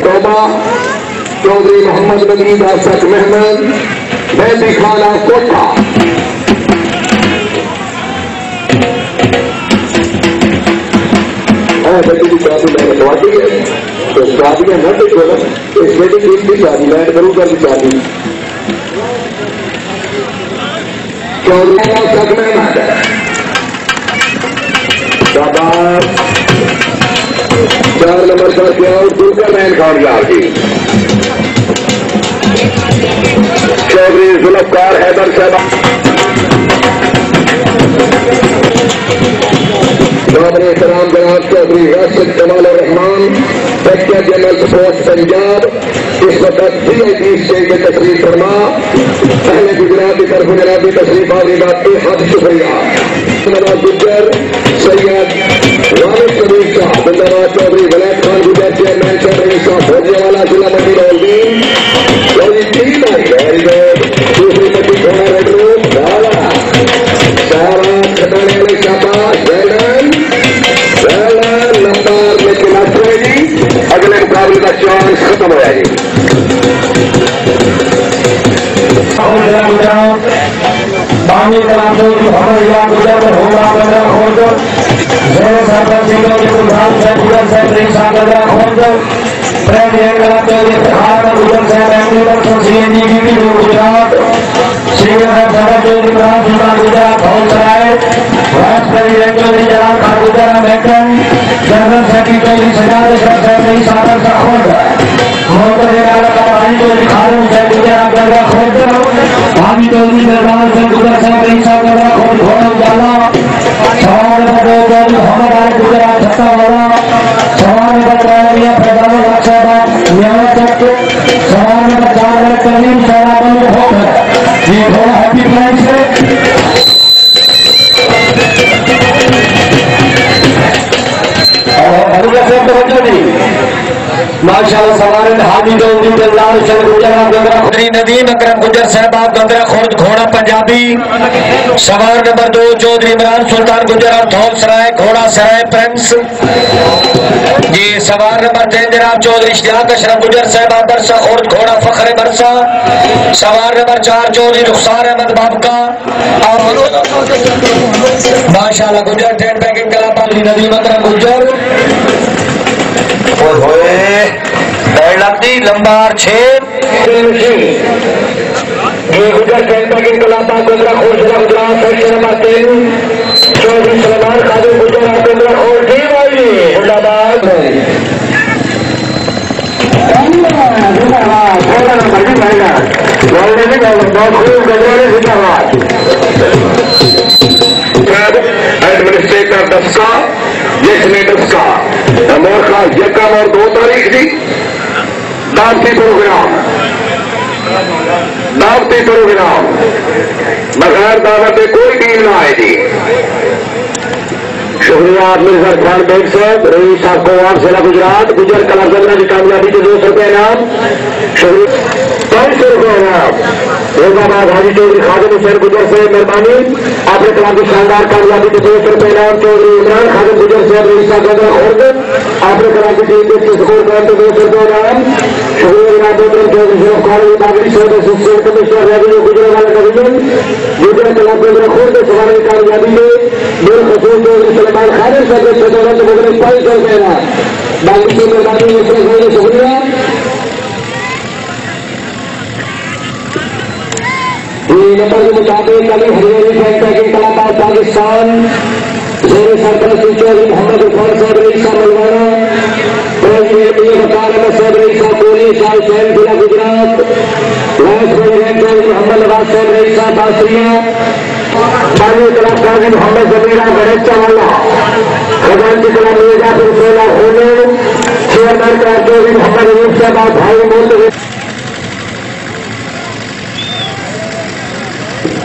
توبہ چودھری محمد نبی افسر محمد مہدی خانہ کوٹھا بیٹی کی شادی میں نے دعا دی ہے تو شادیاں نہ دیکھو نا اس بیٹی کی بھی شادی میں کروں گا بھی شادی چودھری افسر محمد شاباش 4 نمبر پر کیا اور دوسرا مین کامیاب جی چودھری ذوالفقار حیدر صاحب دامن احترام جناب چودھری راشد جمال الرحمان سیکٹر جنرل سپورٹس پنجاب اس وقت DIG اسٹیج میں تشریف فرما اہل گجرات کی طرف جنابی تشریف آوری بات کے حد شکریہ نواز گجر سید والد شبیر شاہ بندرات چودھری ولید خان گجر چیئرمین چودھری شاہ فوجی والا ضلع منڈی رولدین چودھری تین آئی ویری گڈ دوسری منڈی کھونا ریڈ روم سارا کھٹانے والے شاباش نمبر میں کلاس ہوئے گی اگلے مقابلے کا چانس ختم ہو جائے گی جنرل سیکرٹری سجاد ماشاءاللہ سوارن حاجی ندیم اکرم گجر صاحباب گندرا خورد گھوڑا پنجابی سوار نمبر 2 چودھری عمران سلطان گجر اور دھول سرائے گھوڑا سرائے پرنس جی سوار نمبر 3 جناب چودھری اشتیاق اشرف گجر صاحباب برسا خورد گھوڑا فخر برسا سوار نمبر 4 چودھری رخسار احمد بابکا اور ماشاءاللہ گجر ٹین پیکنگ کلاب ندیم اکرم گجر ہوئے لگتی لمبار 6 یہ گجر ٹین پیکنگ کلاپا گجرا خور ضلع گجرات سیکشن نمبر 3 چودھری سلمان خادم گجر گجرا خور ٹیم آئی آباد ایڈمنسٹریٹر دسکا یہ دسکا امریکہ یکم اور 2 تاریخ دی دعوتی پروگرام بغیر دعوت کوئی ٹیم نہ آئے گی شکریہ مرزا خان بیگ صاحب رئیس صاحب کو آپ ضلع گجرات گجر کلا گندرا کی کامیابی کے 200 روپے انعام شکریہ 500 روپے انعام روزآباد حاجی چودھری خادم حسین گجر سے مہربانی آپ نے کلاب کی شاندار کامیابی کے 200 روپے انعام چودھری عمران خادم گجر صاحب رئیس صاحب گندرا خورد آپ نے کلاب کی ٹیم کے سکور کر کے 200 روپے انعام شکریہ جناب چودھری شریف کالج باغی صاحب اسسٹنٹ کمشنر ریونیو گجرا والا ڈویژن گجر کلاب گندرا خورد سواری کامیابی میں میرے خصوص چودھری سلمان خادم صاحب کے دولت بدلے 500 روپے انعام باقی کی مہربانی شکریہ نمبر کے مطابق علی ہریری ٹین پیکنگ کلاپا پاکستان زیر سرپرستی چودھری محمد عرفان صاحب رئیس صاحب ملوانا پریزیڈنٹ وقار احمد صاحب رئیس صاحب پولی صاحب شہر ضلع گجرات وائس پریزیڈنٹ چودھری محمد نواز صاحب رئیس صاحب باسریہ بانی کلاب قاضی محمد زمیرہ گڑھچا والا خزانچی کلاب میرزا پرسولہ ہونے چیئرمین کلاب چودھری محمد عروف صاحب بھائی مولوی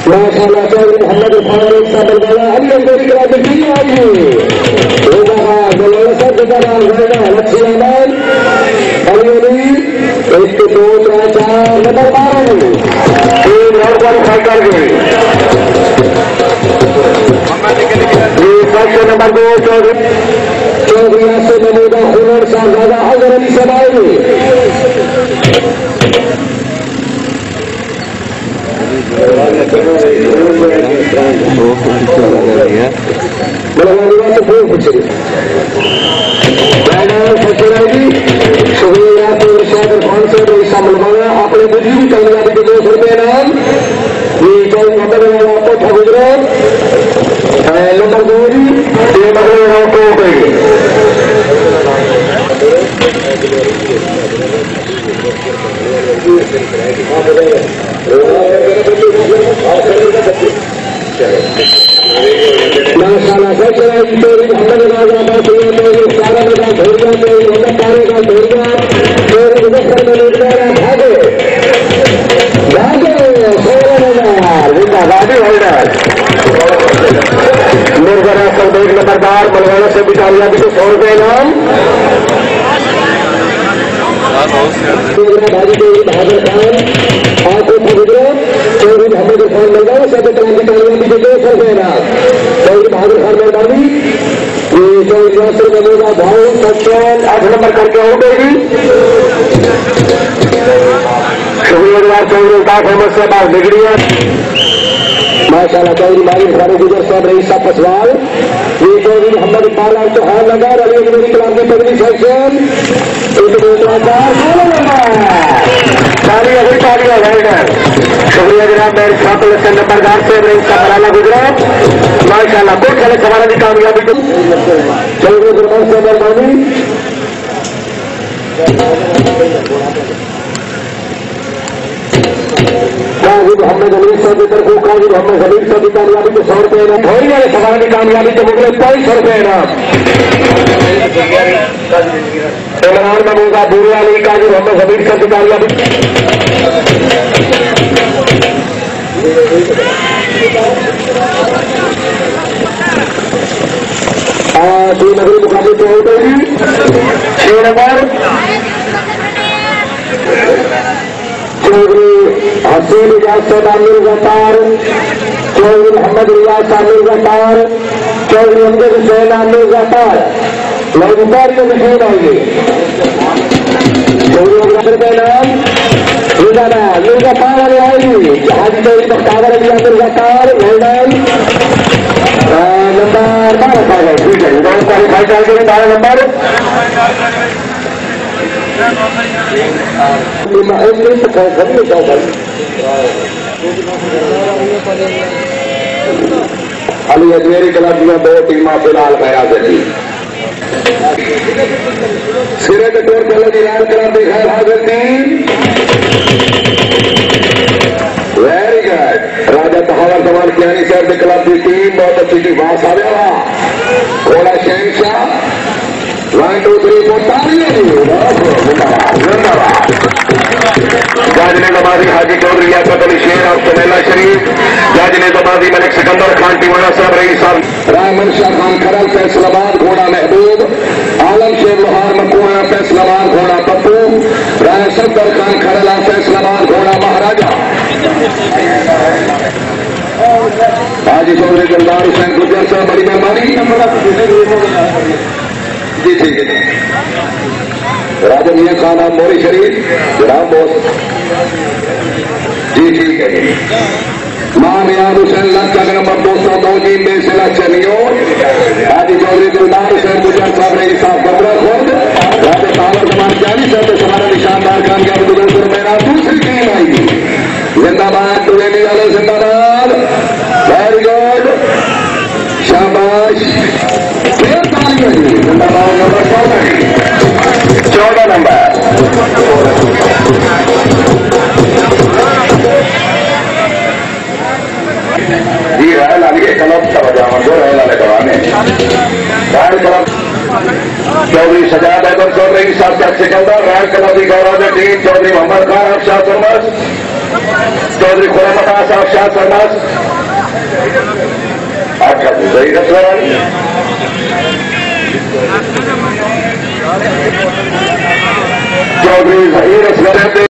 ماشاءاللہ چودھری محمد عرفان صاحب بلوالا ہم اندر کی رات ٹیم آئی روزآباد بلوالا صاحب جداران غیرہ لچھی احمد علی 1 2 3 4 نمبر 12 تین اور کوالیفائی کر گئی سیکشن نمبر 2 چودھری محمودہ خنر صاحبزادہ حضر علی سمائی شکریہ ارشاد عرفان صاحب حصہ ملوانا اپنے مجھے بھی کامیابی کے 200 روپے انعام یہ کوئی مدد والا آپ کو گجرات نمبر 2 یہ مدد آپ کو ہو گئی ماشاءاللہ سچا چوری محمد راجا چوری 11 کا بھیجا چوری 12 کا بھیجا چوری مظفر میں لوٹا بھاگے بھاگے 16,000 ہولڈر مرزا راستر بیگ نمبردار ملوانا سے بھی کامیابی کو 100 روپے انعام بھاجی چوری بہادر خان آپ کو گجرات چوری محمد خان ملوانا سے کامیابی کو 200 روپے انعام چوری بہادر خان مہربانی یہ چوری ناصر محمودہ بھاؤ سچین 8 نمبر کر کے ہو گئی شکریہ چوری الطاف احمد سے باز بگڑیا ماشاء اللہ چوری مالک فاروق گجر صاحب رئیس صاحب پسوال یہ چوری محمد اقبال چوہان نگر علی اکبری کلام کی پگڑی سیکشن شکریہ جناب میں سات نمبردار سے رئیس صاحب مرالا گجرات ماشاء اللہ بہت سارے سوالوں کی کامیابی چوری دربار سے مہربانی قاضی محمد علی صاحب کی طرف قاضی محمد حبیب صاحب کی کامیابی کو 100 روپے انعام تھوڑی والے سوال کی کامیابی کے مقابلے 250 روپے انعام عمران محمودہ بورے علی قاضی محمد حبیب صاحب کی کامیابی نگری مقابلے تو ہو گئی 6 نمبر چودھری حسین اجاز صاحب عامر غفار چودھری محمد ریاض عامر غفار چودھری امجد حسین عامر غفار لوگار کے مشین آئیں گے چودھری امجد کا نام روزانہ غفار والے آئے گی جہاز چودھری بختاور علی عامر غفار لوڈان نمبر 12 ٹھیک ہے 12 نمبر علی اجمیری کلب میں 2 ٹیمیں فی الحال خیال رکھی سرے کے طور پر لگی لال کلب بھی خیر حاضر تھی ویری گڈ راجا تہاور زمان کیانی صاحب کے کلب کی ٹیم بہت اچھی تھی وہاں سارے رہا گھوڑا شہنشاہ 1 2 3 4 جج نے نمازی حاجی چودھری لیاقت علی شیر اور سمیلا شریف جج نے نمازی ملک سکندر خان ٹیوانا صاحب رئیس صاحب رحمن شاہ خان کھرل فیصل آباد گھوڑا محبوب عالم شیر لوہار مکونا فیصل آباد گھوڑا پپو رائے صفدر خان کھرلا فیصل آباد گھوڑا مہاراجا حاجی چودھری گلدار حسین گجر صاحب بڑی مہربانی جی ٹھیک ہے راجا میاں خان آپ موری شریف جناب بوس جی ٹھیک ہے ماں نیاز حسین لچا نمبر 202 جی بے سلا چلیو حاجی چودھری دلدار حسین گجر صاحب رئیس صاحب ببرا خود راجا تاور زمان جانی صاحب سمارا نشاندار کامیاب گزر میرا دوسری ٹیم آئی گی زندہ باد ٹوینی والے زندہ باد ویری گڈ شاباش زندہ باد نمبر 14 نمبر جی رائل علی کے کلب کا بجانا 2 رائل والے کروانے رائل کلب چودھری سجاد احمد چودھری صاحب کا سکندر رائل کلب کی گورنر ٹیم چودھری محمد خان آپ شاہ سرمس چودھری خرم عباس آپ شاہ سرمس اچھا صحیح رسول چودھری ظہیر اسلم